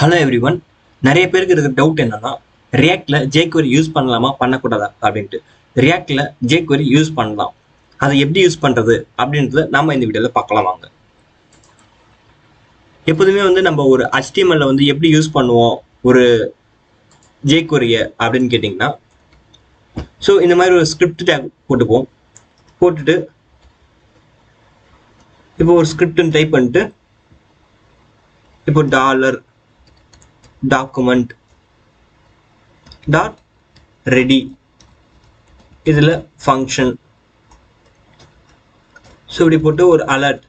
Hello everyone. நிறைய பேருக்கு இருக்கிற டவுட் என்னன்னா, ரியாக்ட்ல jQuery யூஸ் பண்ணலாமா பண்ணக்கூடாதா அப்படின்ட்டு. ரியாக்ட்ல jQuery யூஸ் பண்ணலாம். அதை எப்படி யூஸ் பண்றது அப்படின்றத நாம இந்த வீடியோல பார்க்கலாம் வாங்க. எப்போதுமே நம்ம ஒரு HTML எப்படி யூஸ் பண்ணுவோம் ஒரு jQuery அப்படின்னு கேட்டிங்கன்னா, ஸோ இந்த மாதிரி ஒரு ஸ்கிரிப்ட் டேக் போட்டுப்போம். போட்டுட்டு இப்போ ஒரு ஸ்கிரிப்ட்னு டைப் பண்ணிட்டு இப்போ document ready இதில் ஃபங்க்ஷன் ஸோ இப்படி போட்டு ஒரு அலர்ட்.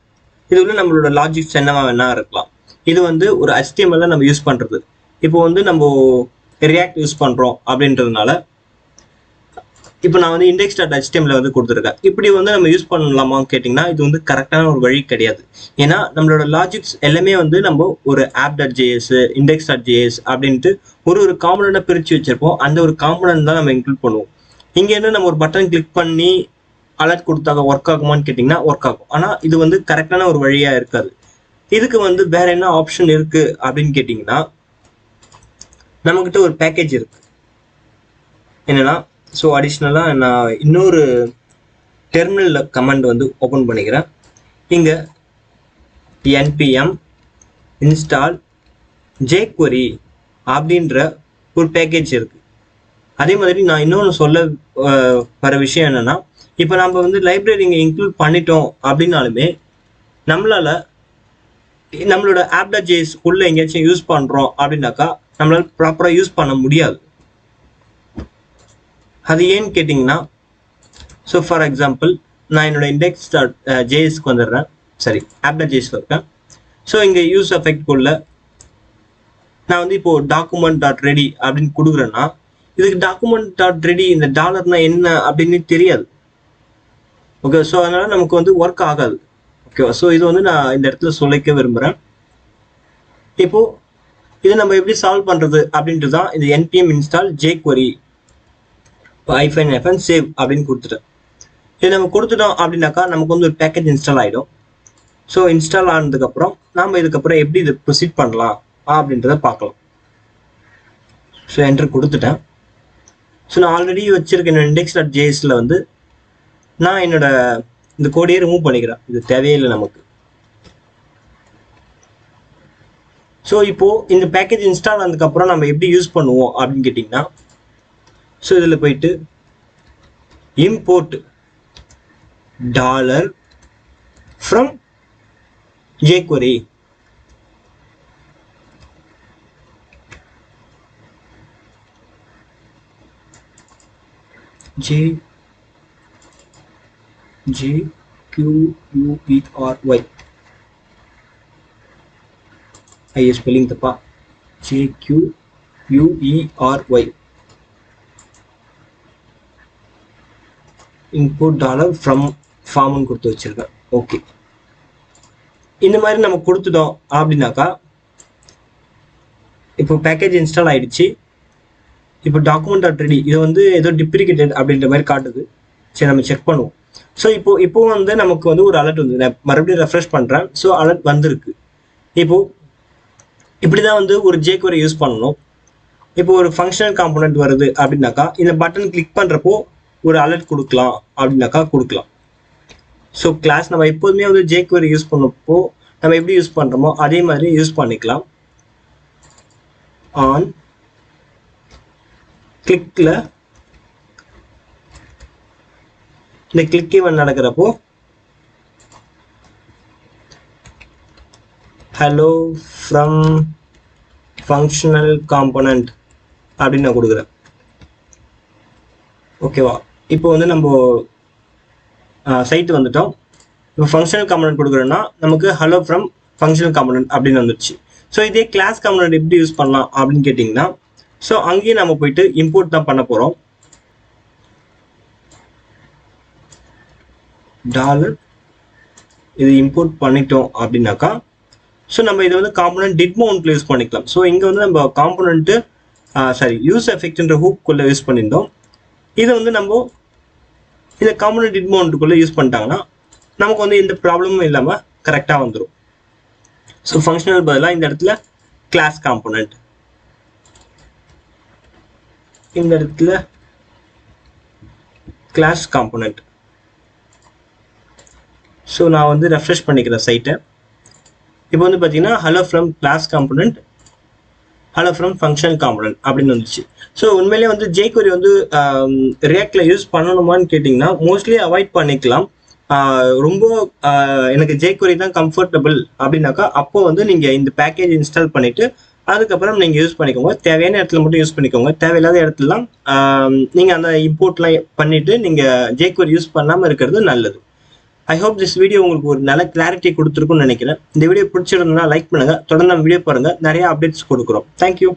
இது உள்ள நம்மளோட லாஜிக்ஸ் என்னவா வேணா இருக்கலாம். இது ஒரு HTML நம்ம யூஸ் பண்ணுறது. இப்போ நம்ம ரியாக்ட் யூஸ் பண்ணுறோம் அப்படின்றதுனால இப்போ நான் index.html கொடுத்துருக்கேன். இப்படி நம்ம யூஸ் பண்ணலாமான்னு கேட்டிங்கன்னா, இது கரெக்டான ஒரு வழி கிடையாது. ஏன்னா நம்மளோட லாஜிக்ஸ் எல்லாமே நம்ம ஒரு app.js index.js அப்படின்ட்டு ஒரு காம்பனண்ட்டை பிரித்து வச்சிருப்போம். அந்த ஒரு காம்பனண்ட் தான் நம்ம இன்க்ளூட் பண்ணுவோம். இங்கேருந்து நம்ம ஒரு பட்டன் கிளிக் பண்ணி அலர்ட் கொடுத்தாக்க ஒர்க் ஆகுமான்னு கேட்டிங்கன்னா ஒர்க் ஆகும். ஆனால் இது கரெக்டான ஒரு வழியாக இருக்காது. இதுக்கு வேற என்ன ஆப்ஷன் இருக்கு அப்படின்னு கேட்டிங்கன்னா, நம்மக்கிட்ட ஒரு பேக்கேஜ் இருக்கு. என்னன்னா, ஸோ அடிஷ்னலாக நான் இன்னொரு டெர்மினலில் கமெண்ட் ஓப்பன் பண்ணிக்கிறேன். இங்கே npm install jquery அப்படின்ற ஒரு பேக்கேஜ் இருக்கு. அதே மாதிரி நான் இன்னொன்று சொல்ல வர விஷயம் என்னன்னா, இப்போ நம்ம லைப்ரரி இங்கே இன்க்ளூட் பண்ணிட்டோம் அப்படின்னாலுமே நம்மளால நம்மளோட app.js உள்ள எங்கேயாச்சும் யூஸ் பண்ணுறோம் அப்படின்னாக்கா நம்மளால ப்ராப்பராக யூஸ் பண்ண முடியாது. அது ஏன்னு கேட்டிங்கன்னா, ஸோ ஃபார் எக்ஸாம்பிள் நான் என்னோட index.jsக்கு வந்துடுறேன். சரி, app.js இருக்கேன். ஸோ இங்கே யூஸ் எஃபெக்ட்குள்ள நான் இப்போ document.ready அப்படின்னு கொடுக்குறேன்னா, இதுக்கு document.ready இந்த டாலர்னா என்ன அப்படின்னு தெரியாது. ஓகே, ஸோ அதனால நமக்கு ஒர்க் ஆகாது. ஓகேவா? ஸோ இது நான் இந்த இடத்துல சொல்லிக்க விரும்புகிறேன். இப்போ இதை நம்ம எப்படி சால்வ் பண்ணுறது அப்படின்ட்டு தான் இந்த npm install jquery -fn save அப்படின்னு கொடுத்துட்டேன். இது நம்ம கொடுத்துட்டோம் அப்படின்னாக்கா நமக்கு ஒரு பேக்கேஜ் இன்ஸ்டால் ஆகிடும். ஸோ இன்ஸ்டால் ஆனதுக்கப்புறம் நாம் இதுக்கப்புறம் எப்படி இதை ப்ரொசீட் பண்ணலாம் அப்படின்றத பார்க்கலாம். ஸோ என்டர் கொடுத்துட்டேன். ஸோ நான் ஆல்ரெடி வச்சிருக்க என்னோட index.jsல நான் என்னோட இந்த கோடையை ரிமூவ் பண்ணிக்கிறேன். இது தேவையில்லை நமக்கு. ஸோ இப்போ இந்த பேக்கேஜ் இன்ஸ்டால் ஆனதுக்கப்புறம் நம்ம எப்படி யூஸ் பண்ணுவோம் அப்படின்னு கேட்டிங்கன்னா, ஸோ இதில் போயிட்டு import $from jQuery jquery I spelling தப்பா, jquery import $from form கொடுத்து வச்சிருக்கேன். ஓகே, இந்த மாதிரி நம்ம கொடுத்துட்டோம் அப்படின்னாக்கா இப்போ பேக்கேஜ் இன்ஸ்டால் ஆயிடுச்சு. இப்போ document.ready இது ஏதோ டிப்ரிகேட்டட் அப்படின்ற மாதிரி காட்டுது. சரி, நம்ம செக் பண்ணுவோம். ஸோ இப்போ நமக்கு ஒரு அலர்ட் நான் மறுபடியும் ரெஃப்ரெஷ் பண்ணுறேன். ஸோ அலர்ட் வந்திருக்கு. இப்போ இப்படி தான் ஒரு jQuery யூஸ் பண்ணணும். இப்போ ஒரு ஃபங்க்ஷனல் காம்பனண்ட் வருது அப்படின்னாக்கா இந்த பட்டன் கிளிக் பண்ணுறப்போ ஒரு அலர்ட் கொடுக்கலாம் அப்படின்னாக்கா கொடுக்கலாம். ஸோ கிளாஸ் நம்ம எப்போதுமே jQuery யூஸ் பண்ணப்போ நம்ம எப்படி யூஸ் பண்ணுறோமோ அதே மாதிரி யூஸ் பண்ணிக்கலாம். ஆன் கிளிக்கில் இந்த கிளிக் ஈவென்ட் நடக்கிறப்போ ஹலோ ஃப்ரம் ஃபங்க்ஷனல் காம்பனண்ட் அப்படின்னு நான் கொடுக்குறேன். ஓகேவா? இப்போ நம்ம சைட்டு வந்துட்டோம். இப்போ ஃபங்க்ஷனல் காம்பனண்ட் கொடுக்குறோன்னா நமக்கு ஹலோ ஃப்ரம் ஃபங்க்ஷனல் காம்பனண்ட் அப்படின்னு வந்துடுச்சு. ஸோ இதே கிளாஸ் காம்பனண்ட் எப்படி யூஸ் பண்ணலாம் அப்படின்னு கேட்டிங்கன்னா, ஸோ அங்கேயே நம்ம போயிட்டு இம்போர்ட் தான் பண்ண போகிறோம். இது இம்போர்ட் பண்ணிட்டோம் அப்படின்னாக்கா ஸோ நம்ம இதை காம்பனண்ட் டிட் மவுண்ட்ல யூஸ் பண்ணிக்கலாம். ஸோ இங்கே நம்ம காம்பனண்ட்டு யூஸ் எஃபெக்ட்ன்ற ஹூக்குள்ளே யூஸ் பண்ணியிருந்தோம். இதை நம்ம இந்த காம்பனண்ட் டிட் மவுண்ட்டுக்குள்ளே யூஸ் பண்ணிட்டாங்கன்னா நமக்கு எந்த ப்ராப்ளமும் இல்லாமல் கரெக்டாக வந்துடும். ஸோ ஃபங்க்ஷனல் பதிலாக இந்த இடத்துல கிளாஸ் காம்போனன்ட். இந்த இடத்துல கிளாஸ் காம்போனன்ட். ஸோ நான் வந்து ரெஃப்ரெஷ் பண்ணிக்கிறேன் சைட்டை. இப்போ வந்து பார்த்தீங்கன்னா hello from class component, hello from function component அப்படின்னு வந்துச்சு. ஸோ உண்மையிலேயே வந்து jQuery வந்து ரியாக்டில் யூஸ் பண்ணணுமான்னு கேட்டிங்கன்னா மோஸ்ட்லி அவாய்ட் பண்ணிக்கலாம். ரொம்ப எனக்கு jQuery தான் கம்ஃபர்டபுள் அப்படின்னாக்கா அப்போ வந்து நீங்கள் இந்த பேக்கேஜ் இன்ஸ்டால் பண்ணிவிட்டு அதுக்கப்புறம் நீங்கள் யூஸ் பண்ணிக்கோங்க. தேவையான இடத்துல மட்டும் யூஸ் பண்ணிக்கோங்க. தேவையில்லாத இடத்துலலாம் நீங்கள் அந்த இம்போர்ட்லாம் பண்ணிவிட்டு நீங்கள் jQuery யூஸ் பண்ணாமல் இருக்கிறது நல்லது. ஐ ஹோப் திஸ் வீடியோ உங்களுக்கு ஒரு நல்ல கிளாரிட்டி கொடுத்துருக்குன்னு நினைக்கிறேன். இந்த வீடியோ பிடிச்சிருந்தா லைக் பண்ணுங்கள். தொடர்ந்து நம்ம வீடியோ பாருங்கள். நிறைய அப்டேட்ஸ் கொடுக்குறோம். தேங்க்யூ.